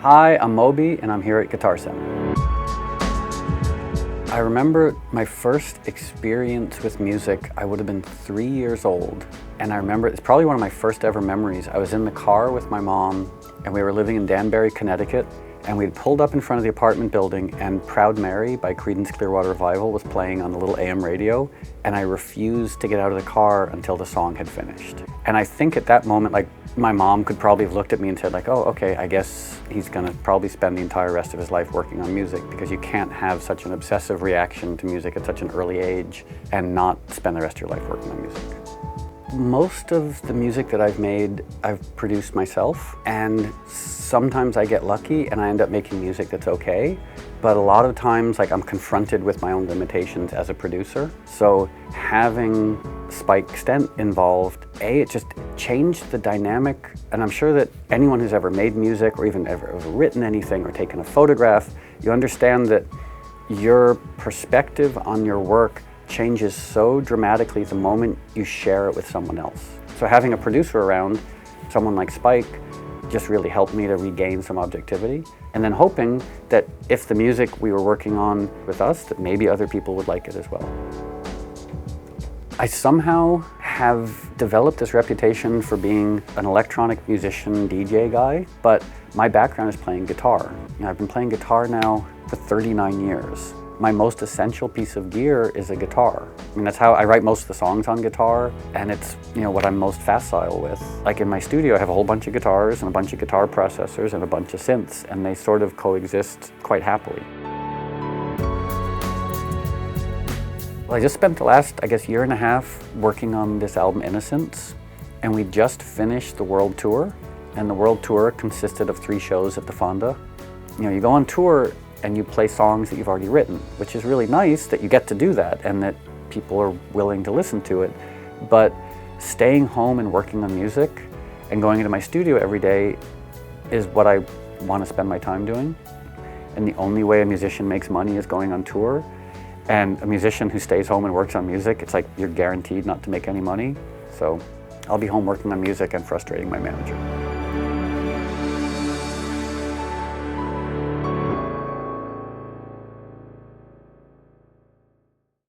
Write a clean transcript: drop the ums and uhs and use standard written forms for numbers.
Hi, I'm Moby and I'm here at Guitar Center. I remember my first experience with music, I would have been 3 years old. And I remember, it's probably one of my first ever memories. I was in the car with my mom and we were living in Danbury, Connecticut. And we'd pulled up in front of the apartment building and Proud Mary by Creedence Clearwater Revival was playing on the little AM radio. And I refused to get out of the car until the song had finished. And I think at that moment, like, my mom could probably have looked at me and said like, oh, okay, I guess he's gonna probably spend the entire rest of his life working on music, because you can't have such an obsessive reaction to music at such an early age and not spend the rest of your life working on music. Most of the music that I've made, I've produced myself, and sometimes I get lucky and I end up making music that's okay, but a lot of times like I'm confronted with my own limitations as a producer. So having Spike Stent involved, it just changed the dynamic, and I'm sure that anyone who's ever made music or even ever written anything or taken a photograph, you understand that your perspective on your work changes so dramatically the moment you share it with someone else. So having a producer around, someone like Spike, just really helped me to regain some objectivity. And then hoping that if the music we were working on with us, that maybe other people would like it as well. I somehow have developed this reputation for being an electronic musician, DJ guy, but my background is playing guitar. You know, I've been playing guitar now for 39 years. My most essential piece of gear is a guitar. I mean, that's how I write most of the songs on guitar, and it's, you know, what I'm most facile with. Like in my studio, I have a whole bunch of guitars and a bunch of guitar processors and a bunch of synths, and they sort of coexist quite happily. Well, I just spent the last, I guess, year and a half working on this album, Innocence, and we just finished the world tour, and the world tour consisted of 3 shows at the Fonda. You know, you go on tour and you play songs that you've already written, which is really nice that you get to do that and that people are willing to listen to it. But staying home and working on music and going into my studio every day is what I want to spend my time doing. And the only way a musician makes money is going on tour. And a musician who stays home and works on music, it's like you're guaranteed not to make any money. So I'll be home working on music and frustrating my manager.